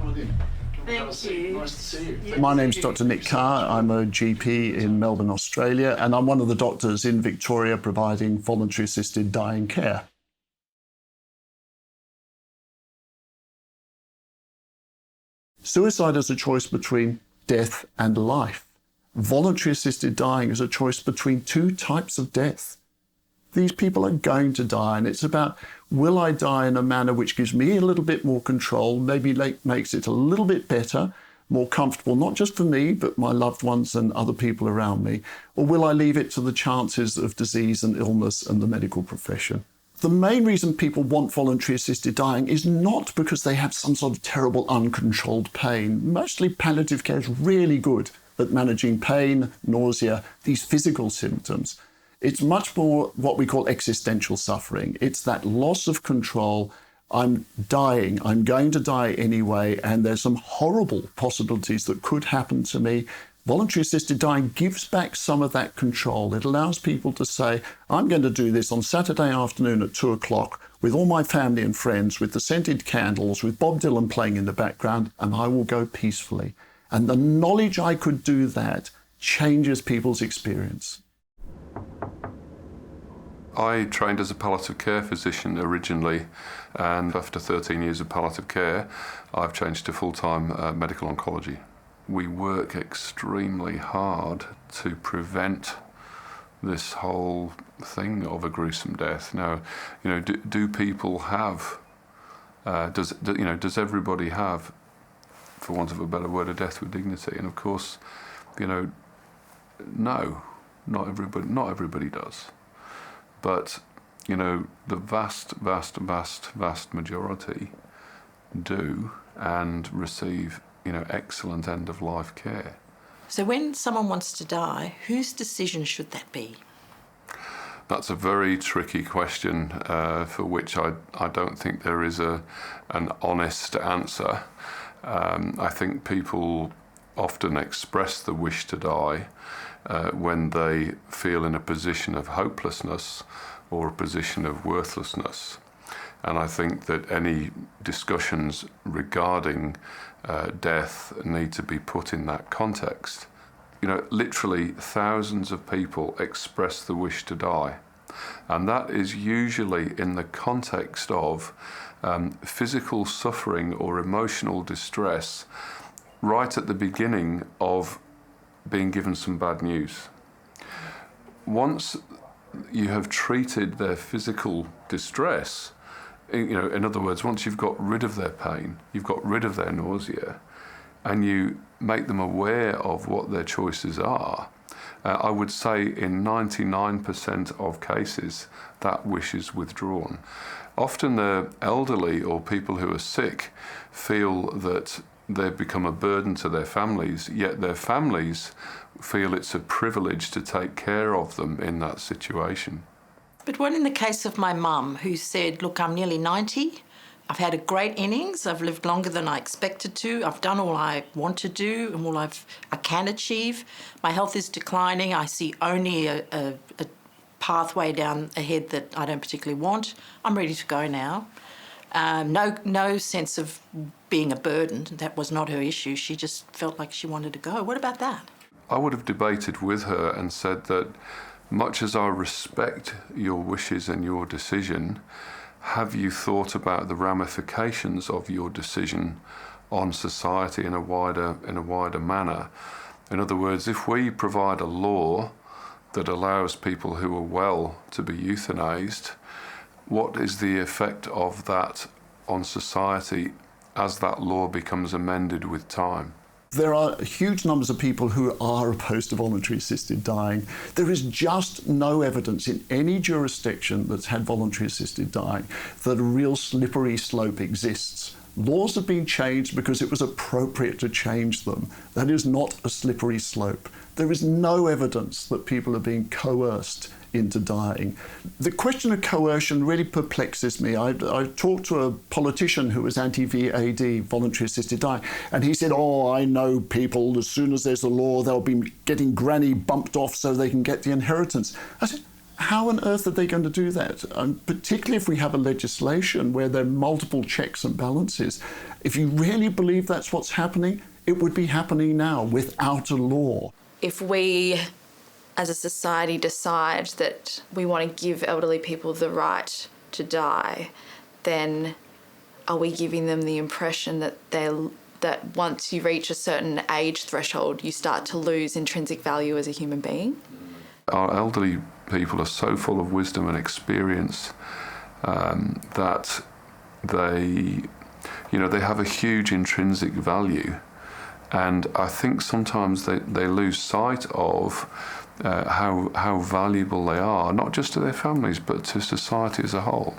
on in. Thank you. Nice to see you. My name's Dr Nick Carr. I'm a GP in Melbourne, Australia, and I'm one of the doctors in Victoria providing voluntary assisted dying care. Suicide is a choice between death and life. Voluntary assisted dying is a choice between two types of death. These people are going to die, and it's about, will I die in a manner which gives me a little bit more control, maybe makes it a little bit better, more comfortable, not just for me, but my loved ones and other people around me, or will I leave it to the chances of disease and illness and the medical profession? The main reason people want voluntary assisted dying is not because they have some sort of terrible uncontrolled pain. Mostly palliative care is really good at managing pain, nausea, these physical symptoms. It's much more what we call existential suffering. It's that loss of control. I'm dying, I'm going to die anyway, and there's some horrible possibilities that could happen to me. Voluntary assisted dying gives back some of that control. It allows people to say, I'm going to do this on Saturday afternoon at 2 o'clock with all my family and friends, with the scented candles, with Bob Dylan playing in the background, and I will go peacefully. And the knowledge I could do that changes people's experience. I trained as a palliative care physician originally, and after 13 years of palliative care, I've changed to full-time medical oncology. We work extremely hard to prevent this whole thing of a gruesome death. Now, do people have, does everybody have, for want of a better word, a death with dignity? And of course, no, not everybody does. But, the vast majority do and receive, excellent end-of-life care. So when someone wants to die, whose decision should that be? That's a very tricky question for which I don't think there is an honest answer. I think people often express the wish to die when they feel in a position of hopelessness or a position of worthlessness. And I think that any discussions regarding death need to be put in that context. Literally thousands of people express the wish to die. And that is usually in the context of physical suffering or emotional distress right at the beginning of being given some bad news. Once you have treated their physical distress, in other words, once you've got rid of their pain, you've got rid of their nausea, and you make them aware of what their choices are, I would say in 99% of cases, that wish is withdrawn. Often the elderly or people who are sick feel that they've become a burden to their families, yet their families feel it's a privilege to take care of them in that situation. But what in the case of my mum, who said, look, I'm nearly 90, I've had a great innings, I've lived longer than I expected to, I've done all I want to do and all I can achieve, my health is declining, I see only a pathway down ahead that I don't particularly want, I'm ready to go now. No sense of being a burden, that was not her issue, she just felt like she wanted to go. What about that? I would have debated with her and said that much as I respect your wishes and your decision, have you thought about the ramifications of your decision on society in a wider manner? In other words, if we provide a law that allows people who are well to be euthanized, what is the effect of that on society as that law becomes amended with time? There are huge numbers of people who are opposed to voluntary assisted dying. There is just no evidence in any jurisdiction that's had voluntary assisted dying that a real slippery slope exists. Laws have been changed because it was appropriate to change them. That is not a slippery slope. There is no evidence that people are being coerced into dying. The question of coercion really perplexes me. I talked to a politician who was anti-VAD, voluntary assisted dying, and he said, oh, I know people, as soon as there's a law, they'll be getting granny bumped off so they can get the inheritance. I said, How on earth are they going to do that? Particularly if we have a legislation where there are multiple checks and balances. If you really believe that's what's happening, it would be happening now without a law. If we, as a society, decide that we want to give elderly people the right to die, then are we giving them the impression that that once you reach a certain age threshold, you start to lose intrinsic value as a human being? Our elderly people are so full of wisdom and experience that they have a huge intrinsic value. And I think sometimes they lose sight of how valuable they are, not just to their families, but to society as a whole.